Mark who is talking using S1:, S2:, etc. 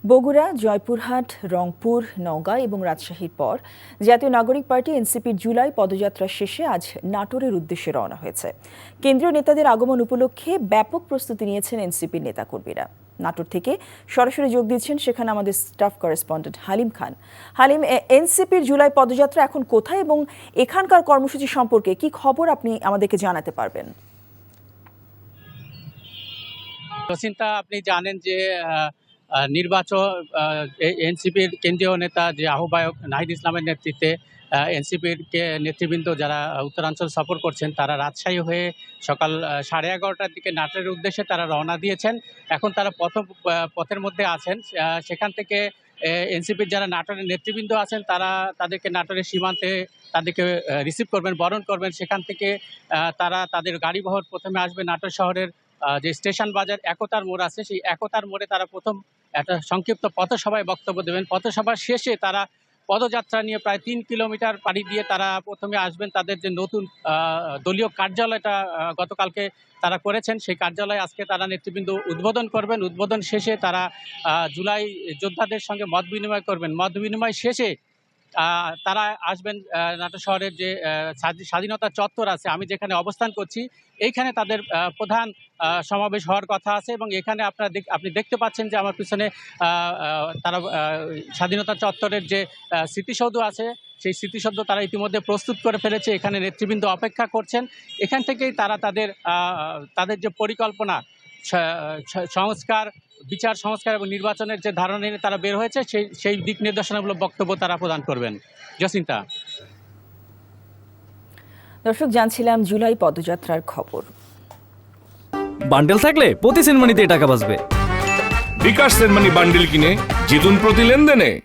S1: বগুড়া, জয়পুরহাট, রংপুর, নওগাঁ এবং রাজশাহীর পর জাতীয় নাগরিক পার্টি এনসিপির জুলাই পদযাত্রা শেষে আজ নাটোরের উদ্দেশ্যে রওনা হয়েছে। কেন্দ্রীয় নেতাদের আগমন উপলক্ষে ব্যাপক প্রস্তুতি নিয়েছেন এনসিপির নেতাকর্মীরা। নাটোর থেকে সরাসরি যোগ দিচ্ছেন সেখানে আমাদের স্টাফ করেসপন্ডেন্ট হালিম খান। হালিম, এনসিপির জুলাই পদযাত্রা এখন কোথায় এবং এখানকার কর্মসূচি সম্পর্কে কি খবর আপনি আমাদেরকে জানাতে পারবেন?
S2: জসিন্তা, আপনি জানেন যে নির্বাচন এনসিপির কেন্দ্রীয় নেতা যে আহ্বায়ক নাহিদ ইসলামের নেতৃত্বে এনসিপির নেতৃবৃন্দ যারা উত্তরাঞ্চল সফর করছেন তারা রাজশাহী হয়ে সকাল 11:30টার দিকে নাটোরের উদ্দেশ্যে তারা রওনা দিয়েছেন। এখন তারা পথের মধ্যে আছেন। সেখান থেকে এনসিপির যারা নাটোরের নেতৃবৃন্দ আছেন তারা তাদেরকে নাটোরের সীমান্তে তাদেরকে রিসিভ করবেন, বরণ করবেন। সেখান থেকে তারা তাদের গাড়িবহর প্রথমে আসবে নাটোর শহরের যে স্টেশন বাজার একতার মোড় আছে, সেই একতার মোড়ে তারা প্রথম একটা সংক্ষিপ্ত পথসভায় বক্তব্য দেবেন। পথসভার শেষে তারা পদযাত্রা নিয়ে প্রায় 3 কিলোমিটার পাড়ি দিয়ে তারা প্রথমে আসবেন তাদের যে নতুন দলীয় কার্যালয়টা গতকালকে তারা করেছেন, সেই কার্যালয়ে আজকে তারা নেতৃবৃন্দ উদ্বোধন করবেন। উদ্বোধন শেষে তারা জুলাই যোদ্ধাদের সঙ্গে মত বিনিময় করবেন। মত বিনিময় শেষে তারা আসবেন নাটোর শহরের যে স্বাধীনতা চত্বর আছে, আমি যেখানে অবস্থান করছি, এইখানে তাদের প্রধান সমাবেশ হওয়ার কথা আছে। এবং এখানে আপনি দেখতে পাচ্ছেন যে আমার পিছনে তারা স্বাধীনতা চত্বরের যে স্মৃতিসৌধ আছে, সেই স্মৃতিসৌধ তারা ইতিমধ্যে প্রস্তুত করে ফেলেছে। এখানে নেতৃবৃন্দ অপেক্ষা করছেন। এখান থেকেই তারা তাদের যে পরিকল্পনা, সংস্কার, বিচার সংস্কার এবং নির্বাচনের যে ধারণা নিয়ে তারা বের হয়েছে, সেই দিক নির্দেশনামূলক বক্তব্য তারা প্রদান করবেন। জসিন্তা।
S1: দর্শক, জানছিলাম জুলাই পদযাত্রার খবর।
S3: বান্ডেল থাকলে প্রতি সেনমানিতে টাকা বাঁচবে।
S4: বিকাশ সেনমানি বান্ডেল কিনে জিতুন প্রতি লেনদেনে।